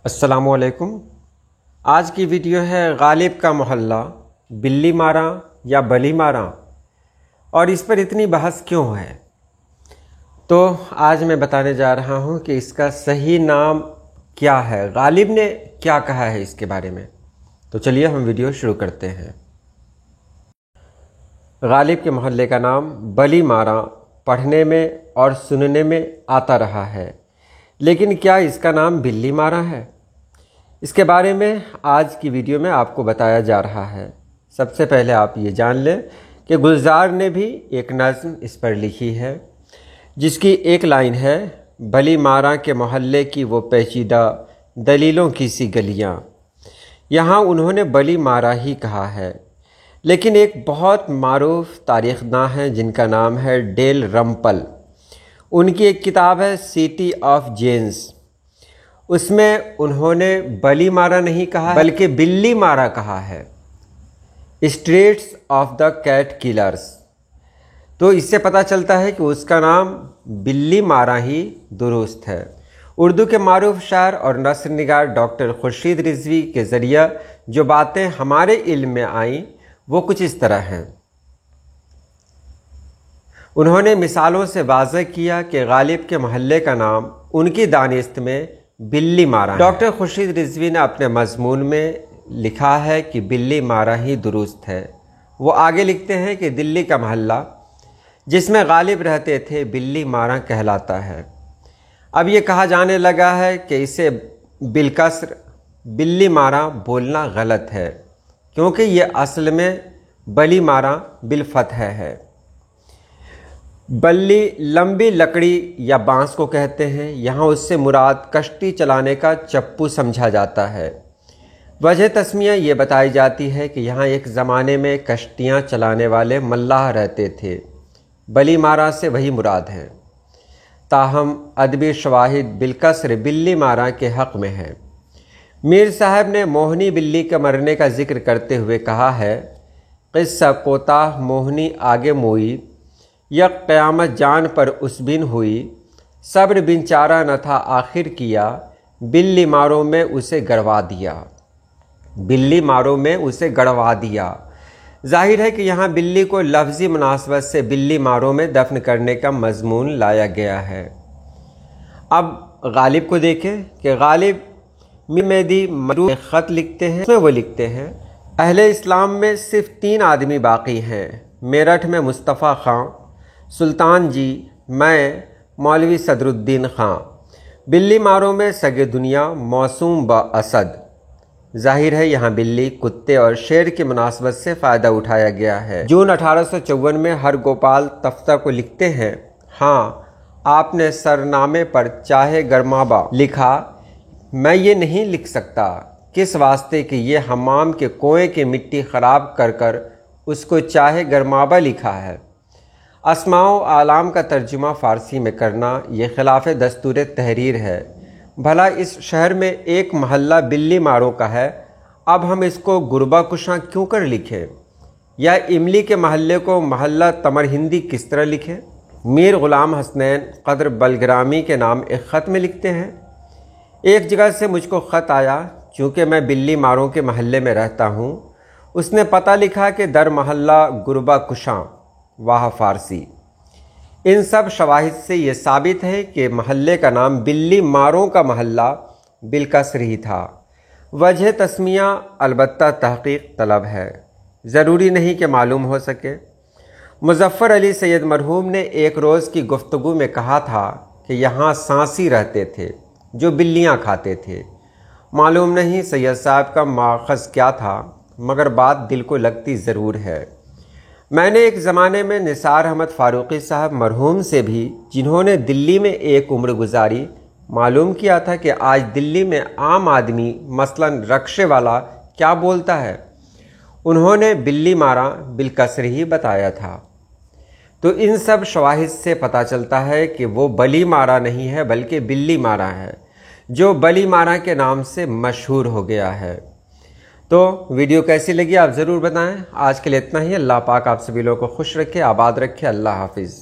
السلام علیکم۔ آج کی ویڈیو ہے غالب کا محلہ بلی مارا یا بلی مارا، اور اس پر اتنی بحث کیوں ہے؟ تو آج میں بتانے جا رہا ہوں کہ اس کا صحیح نام کیا ہے، غالب نے کیا کہا ہے اس کے بارے میں۔ تو چلیے ہم ویڈیو شروع کرتے ہیں۔ غالب کے محلے کا نام بلی مارا پڑھنے میں اور سننے میں آتا رہا ہے، لیکن کیا اس کا نام بلی مارا ہے؟ اس کے بارے میں آج کی ویڈیو میں آپ کو بتایا جا رہا ہے۔ سب سے پہلے آپ یہ جان لیں کہ گلزار نے بھی ایک نظم اس پر لکھی ہے، جس کی ایک لائن ہے: بلی مارا کے محلے کی وہ پیچیدہ دلیلوں کی سی گلیاں۔ یہاں انہوں نے بلی مارا ہی کہا ہے، لیکن ایک بہت معروف تاریخ داں ہیں جن کا نام ہے ڈیل رمپل۔ ان کی ایک کتاب ہے سٹی آف جینز، اس میں انہوں نے بلی مارا نہیں کہا بلکہ بلی مارا کہا ہے، streets of the cat colours. تو اس سے پتہ چلتا ہے کہ اس کا نام بلی مارا ہی درست ہے۔ اردو کے معروف شاعر اور نثر نگار ڈاکٹر خورشید رضوی کے ذریعہ جو باتیں ہمارے علم میں آئیں وہ کچھ اس طرح ہیں۔ انہوں نے مثالوں سے واضح کیا کہ غالب کے محلے کا نام ان کی دانست میں بلی مارا ہے۔ ڈاکٹر خورشید رضوی نے اپنے مضمون میں لکھا ہے کہ بلی مارا ہی درست ہے۔ وہ آگے لکھتے ہیں کہ دلی کا محلہ جس میں غالب رہتے تھے بلی مارا کہلاتا ہے۔ اب یہ کہا جانے لگا ہے کہ اسے بالکسر بلی مارا بولنا غلط ہے، کیونکہ یہ اصل میں بلی مارا بالفتح ہے۔ بلی لمبی لکڑی یا بانس کو کہتے ہیں، یہاں اس سے مراد کشتی چلانے کا چپو سمجھا جاتا ہے۔ وجہ تسمیہ یہ بتائی جاتی ہے کہ یہاں ایک زمانے میں کشتیاں چلانے والے ملاح رہتے تھے، بلی مارا سے وہی مراد ہے۔ تاہم ادبی شواہد بالکسر بلی مارا کے حق میں ہے۔ میر صاحب نے موہنی بلی کے مرنے کا ذکر کرتے ہوئے کہا ہے: قصہ کوتاہ موہنی آگے موئی، یک قیامت جان پر اس بن ہوئی، صبر بن چارہ نہ تھا آخر کیا، بلی ماروں میں اسے گڑوا دیا۔ بلی ماروں میں اسے گڑوا دیا۔ ظاہر ہے کہ یہاں بلی کو لفظی مناسبت سے بلی ماروں میں دفن کرنے کا مضمون لایا گیا ہے۔ اب غالب کو دیکھیں کہ غالب مہدی مروع خط لکھتے ہیں، اس میں وہ لکھتے ہیں: اہل اسلام میں صرف 3 آدمی باقی ہیں، میرٹھ میں مصطفیٰ خان، سلطان جی، میں مولوی صدر الدین خان، بلی ماروں میں سگے دنیا موسوم با اسد۔ ظاہر ہے یہاں بلی، کتے اور شیر کی مناسبت سے فائدہ اٹھایا گیا ہے۔ جون 1854 میں ہر گوپال تفتہ کو لکھتے ہیں: ہاں آپ نے سرنامے پر چاہے گرمابا لکھا، میں یہ نہیں لکھ سکتا، کس واسطے کہ یہ حمام کے کنویں کی مٹی خراب کر کر اس کو چاہے گرمابا لکھا ہے۔ اسماء و اعلام کا ترجمہ فارسی میں کرنا یہ خلاف دستور تحریر ہے۔ بھلا اس شہر میں ایک محلہ بلی ماروں کا ہے، اب ہم اس کو گربہ کشاں کیوں کر لکھیں؟ یا املی کے محلے کو محلہ تمر ہندی کس طرح لکھیں؟ میر غلام حسنین قدر بلگرامی کے نام ایک خط میں لکھتے ہیں: ایک جگہ سے مجھ کو خط آیا، چونکہ میں بلی ماروں کے محلے میں رہتا ہوں، اس نے پتہ لکھا کہ در محلہ گربہ کشاں، واہ فارسی۔ ان سب شواہد سے یہ ثابت ہے کہ محلے کا نام بلی ماروں کا محلہ بالکسر ہی تھا۔ وجہ تسمیہ البتہ تحقیق طلب ہے، ضروری نہیں کہ معلوم ہو سکے۔ مظفر علی سید مرحوم نے ایک روز کی گفتگو میں کہا تھا کہ یہاں سانسی رہتے تھے جو بلیاں کھاتے تھے۔ معلوم نہیں سید صاحب کا ماخذ کیا تھا، مگر بات دل کو لگتی ضرور ہے۔ میں نے ایک زمانے میں نثار احمد فاروقی صاحب مرحوم سے بھی، جنہوں نے دلی میں ایک عمر گزاری، معلوم کیا تھا کہ آج دلی میں عام آدمی مثلا رکشے والا کیا بولتا ہے۔ انہوں نے بلی مارا بالکسر ہی بتایا تھا۔ تو ان سب شواہد سے پتہ چلتا ہے کہ وہ بلی مارا نہیں ہے بلکہ بلی مارا ہے، جو بلی مارا کے نام سے مشہور ہو گیا ہے۔ تو ویڈیو کیسی لگی آپ ضرور بتائیں۔ آج کے لیے اتنا ہی۔ اللہ پاک آپ سبھی لوگوں کو خوش رکھے، آباد رکھے۔ اللہ حافظ۔